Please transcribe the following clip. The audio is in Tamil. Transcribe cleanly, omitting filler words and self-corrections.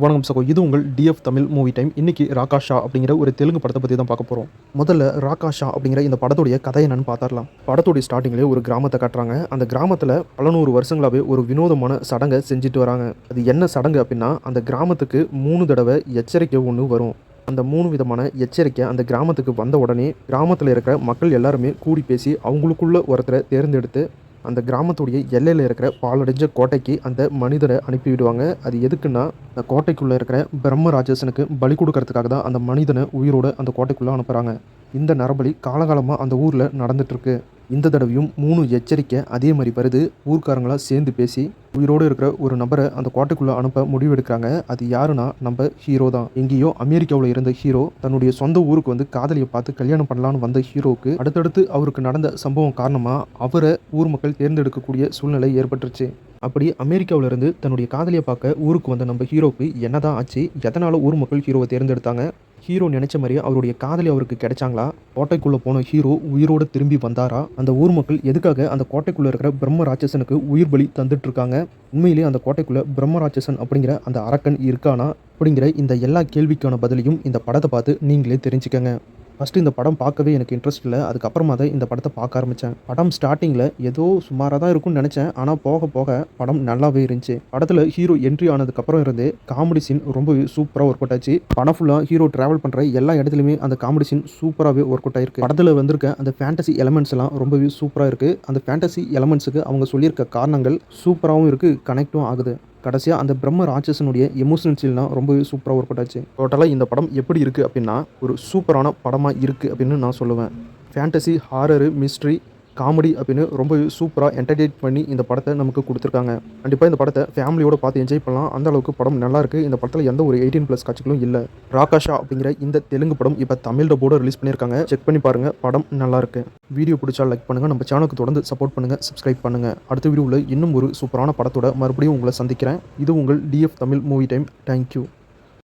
வணக்கம் சகோ, இது உங்கள் டிஎஃப் தமிழ் மூவி டைம். இன்னைக்கு ராகாஷா அப்படிங்கிற ஒரு தெலுங்கு படத்தை பற்றி தான் பார்க்க போகிறோம். முதல்ல ராகாஷா அப்படிங்கிற இந்த படத்துடைய கதை என்னன்னு பார்த்துடலாம். படத்துடைய ஸ்டார்டிங்லேயே ஒரு கிராமத்தை காட்டுறாங்க. அந்த கிராமத்தில் பல நூறு வருஷங்களாகவே ஒரு வினோதமான சடங்கை செஞ்சுட்டு வராங்க. அது என்ன சடங்கு அப்படின்னா, அந்த கிராமத்துக்கு 3 தடவை எச்சரிக்கை ஒன்று வரும். அந்த 3 விதமான எச்சரிக்கை அந்த கிராமத்துக்கு வந்த உடனே கிராமத்தில் இருக்கிற மக்கள் எல்லாருமே கூடி பேசி அவங்களுக்குள்ள ஒருத்தரை தேர்ந்தெடுத்து அந்த கிராமத்துடைய எல்லையில் இருக்கிற பாழடைஞ்ச கோட்டைக்கு அந்த மனிதரை அனுப்பிவிடுவாங்க. அது எதுக்குன்னா, அந்த கோட்டைக்குள்ளே இருக்கிற பிரம்ம ராட்சசனுக்கு பலி கொடுக்கறதுக்காக தான் அந்த மனிதனை உயிரோடு அந்த கோட்டைக்குள்ளே அனுப்புகிறாங்க. இந்த நரபலி காலகாலமாக அந்த ஊரில் நடந்துகிட்ருக்கு. இந்த தடவையும் 3 எச்சரிக்கை அதே மாதிரி வருது. ஊர்க்காரங்களாம் சேர்ந்து பேசி உயிரோடு இருக்கிற ஒரு நபரை அந்த கோட்டைக்குள்ளே அனுப்ப முடிவெடுக்கிறாங்க. அது யாருன்னா, நம்ம ஹீரோ தான். எங்கேயோ அமெரிக்காவில் இருந்த ஹீரோ தன்னுடைய சொந்த ஊருக்கு வந்து காதலியை பார்த்து கல்யாணம் பண்ணலான்னு வந்த ஹீரோவுக்கு அடுத்தடுத்து அவருக்கு நடந்த சம்பவம் காரணமாக அவரை ஊர் மக்கள் தேர்ந்தெடுக்கக்கூடிய சூழ்நிலை ஏற்பட்டுருச்சு. அப்படி அமெரிக்காவிலிருந்து தன்னுடைய காதலியை பார்க்க ஊருக்கு வந்த நம்ம ஹீரோவுக்கு என்னதான் ஆச்சு, எதனால் ஊர் மக்கள் ஹீரோவை தேர்ந்தெடுத்தாங்க, ஹீரோ நினைச்ச மாதிரியே அவருடைய காதலி அவருக்கு கிடைச்சாங்களா, கோட்டைக்குள்ளே போன ஹீரோ உயிரோடு திரும்பி வந்தாரா, அந்த ஊர் மக்கள் எதுக்காக அந்த கோட்டைக்குள்ளே இருக்கிற பிரம்ம ராட்சசனுக்கு உயிர் பலி தந்துட்டு இருக்காங்க, உண்மையிலேயே அந்த கோட்டைக்குள்ளே பிரம்ம ராட்சசன் அப்படிங்கிற அந்த அரக்கன் இருக்கானா அப்படிங்கிற இந்த எல்லா கேள்விக்கான பதிலையும் இந்த படத்தை பார்த்து நீங்களே தெரிஞ்சுக்கங்க. ஃபஸ்ட்டு இந்த படம் பார்க்கவே எனக்கு இன்ட்ரெஸ்ட் இல்லை. அதுக்கப்புறமா தான் இந்த படத்தை பார்க்க ஆரம்பித்தேன். படம் ஸ்டார்டிங்கில் ஏதோ சுமாராக தான் இருக்கும்னு நினச்சேன். ஆனால் போக போக படம் நல்லாவே இருந்துச்சு. படத்தில் ஹீரோ என்ட்ரி ஆனதுக்கப்புறம் இருந்து காமெடி சீன் ரொம்பவே சூப்பராக ஒர்க் அவுட் ஆச்சு. படம் ஃபுல்லாக ஹீரோ ட்ராவல் பண்ணுற எல்லா இடத்துலையுமே அந்த காமெடி சீன் சூப்பராகவே ஒர்க் அவுட் ஆயிருக்கு. படத்தில் வந்திருக்க அந்த ஃபேண்டசி எலமெண்ட்ஸ் எல்லாம் ரொம்பவே சூப்பராக இருக்குது. அந்த ஃபேண்டசி எலமெண்ட்ஸுக்கு அவங்க சொல்லியிருக்க காரணங்கள் சூப்பராகவும் இருக்குது, கனெக்டும் ஆகுது. கடைசியாக அந்த பிரம்ம ராட்சசனுடைய எமோஷனல் சீன்லாம் ரொம்பவே சூப்பராக ஒர்க் அவுட் ஆச்சு. டோட்டலாக இந்த படம் எப்படி இருக்குது அப்படின்னா, ஒரு சூப்பரான படமாக இருக்குது அப்படின்னு நான் சொல்லுவேன். ஃபேண்டசி, ஹாரரு, மிஸ்ட்ரி, காமெடி அப்படின்னு ரொம்ப சூப்பராக என்டர்டெயின் பண்ணி இந்த படத்தை நமக்கு கொடுத்துருக்காங்க. கண்டிப்பாக இந்த படத்தை ஃபேமிலியோடு பார்த்து என்ஜாய் பண்ணலாம். அந்த அளவுக்கு படம் நல்லாயிருக்கு. இந்த படத்தில் எந்த ஒரு 18+ காட்சிகளும் இல்லை. ராகாஷா அப்படிங்கிற இந்த தெலுங்கு படம் இப்போ தமிழ் டப்போட ரிலீஸ் பண்ணியிருக்காங்க. செக் பண்ணி பாருங்கள், படம் நல்லாயிருக்கு. வீடியோ பிடிச்சா லைக் பண்ணுங்கள், நம்ம சேனலுக்கு தொடர்ந்து சப்போர்ட் பண்ணுங்கள், சப்ஸ்கிரைப் பண்ணுங்கள். அடுத்த வீடியோவில் இன்னும் ஒரு சூப்பரான படத்தோட மறுபடியும் உங்களை சந்திக்கிறேன். இது உங்கள் TF Tamil movie time. Thank you.